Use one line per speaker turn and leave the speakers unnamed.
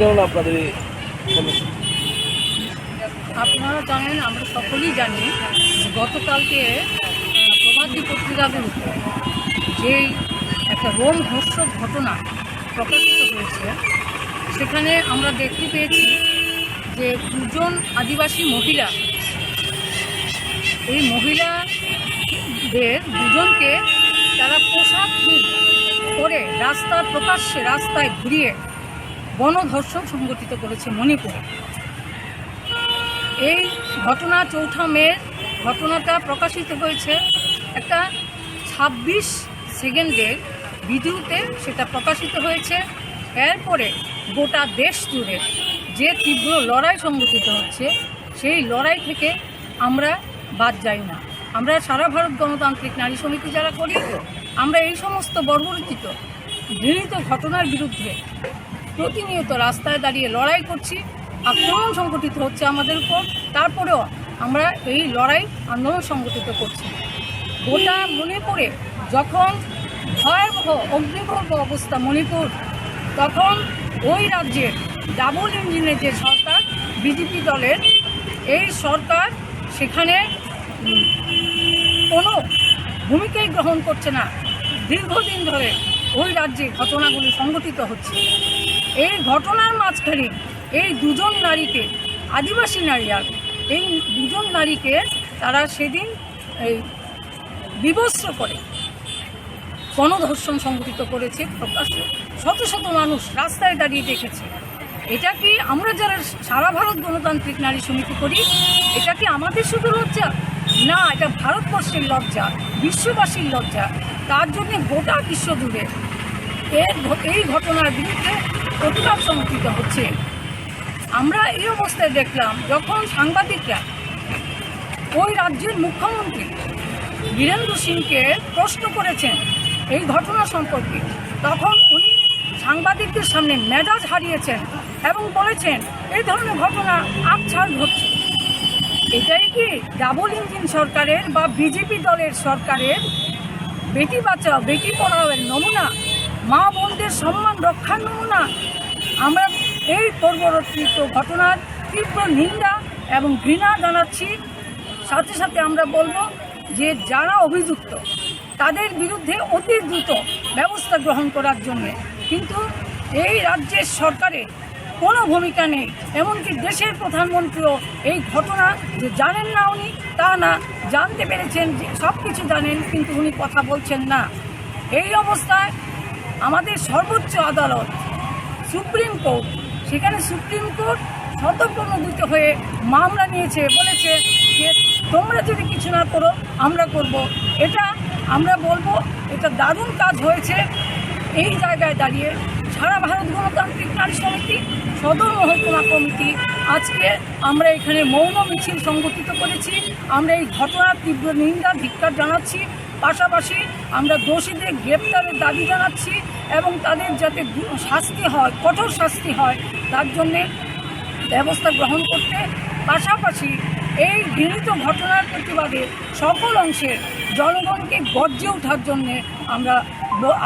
ধরনের আপনাদের
আপনারা জানেন, আমরা সকলেই জানি যে গতকালকে প্রভাতী পত্রিকাগুলোতে যেই একটা রোমহর্ষক ঘটনা প্রকাশিত হয়েছে, সেখানে আমরা দেখতে পেয়েছি যে দুজন আদিবাসী মহিলা, এই মহিলাদের দুজনকে তারা পোশাকহীন করে প্রকাশ্যে রাস্তায় ঘুরিয়ে গণধর্ষণ সংগঠিত করেছে মণিপুরে। এই ঘটনা 4 মে ঘটনাটা প্রকাশিত হয়েছে একটা 26 সেকেন্ডের ভিডিওতে, সেটা প্রকাশিত হয়েছে। এরপরে গোটা দেশ জুড়ে যে তীব্র লড়াই সংগঠিত হচ্ছে, সেই লড়াই থেকে আমরা বাদ যাই না। আমরা সারা ভারত গণতান্ত্রিক নারী সমিতি যারা করি, আমরা এই সমস্ত বর্বরোচিত ঘৃণিত ঘটনার বিরুদ্ধে প্রতিনিয়ত রাস্তায় দাঁড়িয়ে লড়াই করছি। আক্রমণ সংগঠিত হচ্ছে আমাদের উপর, তারপরেও আমরা এই লড়াই আন্দোলন সংগঠিত করছি। গোটা মণিপুরে যখন ভয়াবহ অগ্নিগর্ভ অবস্থা মণিপুর, তখন ওই রাজ্যের ডাবল ইঞ্জিনের যে সরকার, বিজেপি দলের এই সরকার, সেখানে কোনো ভূমিকাই গ্রহণ করছে না। দীর্ঘদিন ধরে ওই রাজ্যে ঘটনাগুলি সংগঠিত হচ্ছে। এই ঘটনার মাঝখানে এই দুজন নারীকে, আদিবাসী নারী, আর এই দুজন নারীকে তারা সেদিন এই বিবস্ত্র করে গণধর্ষণ সংগঠিত করেছে প্রকাশ্যে। শত শত মানুষ রাস্তায় দাঁড়িয়ে দেখেছে। এটা কি আমরা যারা সারা ভারত গণতান্ত্রিক নারী সমিতি করি, এটা কি আমাদের শুধু লজ্জা? না, এটা ভারতবর্ষের লজ্জা, বিশ্ববাসীর লজ্জা। তার জন্য গোটা বিশ্ব জুড়ে এই ঘটনার বিরুদ্ধে প্রতিবাদ সংগঠিত হচ্ছে। আমরা এই অবস্থায় দেখলাম, যখন সাংবাদিকরা ওই রাজ্যের মুখ্যমন্ত্রী বীরেন্দ্র সিংকে প্রশ্ন করেছেন এই ঘটনা সম্পর্কে, তখন উনি সাংবাদিকদের সামনে মেজাজ হারিয়েছেন এবং বলেছেন এই ধরনের ঘটনা আকছাড় ঘটছে। এটাই কি ডাবল ইঞ্জিন সরকারের বা বিজেপি দলের সরকারের বেটি বাঁচাও বেটি পড়াওয়ের নমুনা, মা বোনদের সম্মান রক্ষার নমুনা? আমরা এই পূর্ববর্তীত ঘটনার তীব্র নিন্দা এবং ঘৃণা জানাচ্ছি। সাথে সাথে আমরা বলবো যে যারা অভিযুক্ত তাদের বিরুদ্ধে অতি দ্রুত ব্যবস্থা গ্রহণ করার জন্যে। কিন্তু এই রাজ্যের সরকারের কোনো ভূমিকা নেই। এমনকি দেশের প্রধানমন্ত্রীও এই ঘটনা যে জানেন না উনি তা না, জানতে পেরেছেন, যে সব কিছু জানেন, কিন্তু উনি কথা বলছেন না। এই অবস্থায় আমাদের সর্বোচ্চ আদালত সুপ্রিম কোর্ট, সেখানে সুপ্রিম কোর্ট স্বতঃপ্রণোদিত হয়ে মামলা নিয়েছে, বলেছে যে তোমরা যদি কিছু না করো আমরা করব। এটা আমরা বলবো এটা দারুণ কাজ হয়েছে। এই জায়গায় দাঁড়িয়ে সারা ভারত গণতান্ত্রিক নারী সমিতি, সদর মহকুমা কমিটি, আজকে আমরা এখানে মৌন মিছিল সংগঠিত করেছি। আমরা এই ঘটনার তীব্র নিন্দা ধিক্কার জানাচ্ছি। পাশাপাশি আমরা দোষীদের গ্রেপ্তারের দাবি জানাচ্ছি এবং তাদের যাতে শাস্তি হয়, কঠোর শাস্তি হয়, তার জন্যে ব্যবস্থা গ্রহণ করতে। পাশাপাশি এই ঘৃণিত ঘটনার প্রতিবাদে সকল অংশের জনগণকে গর্জে ওঠার জন্যে আমরা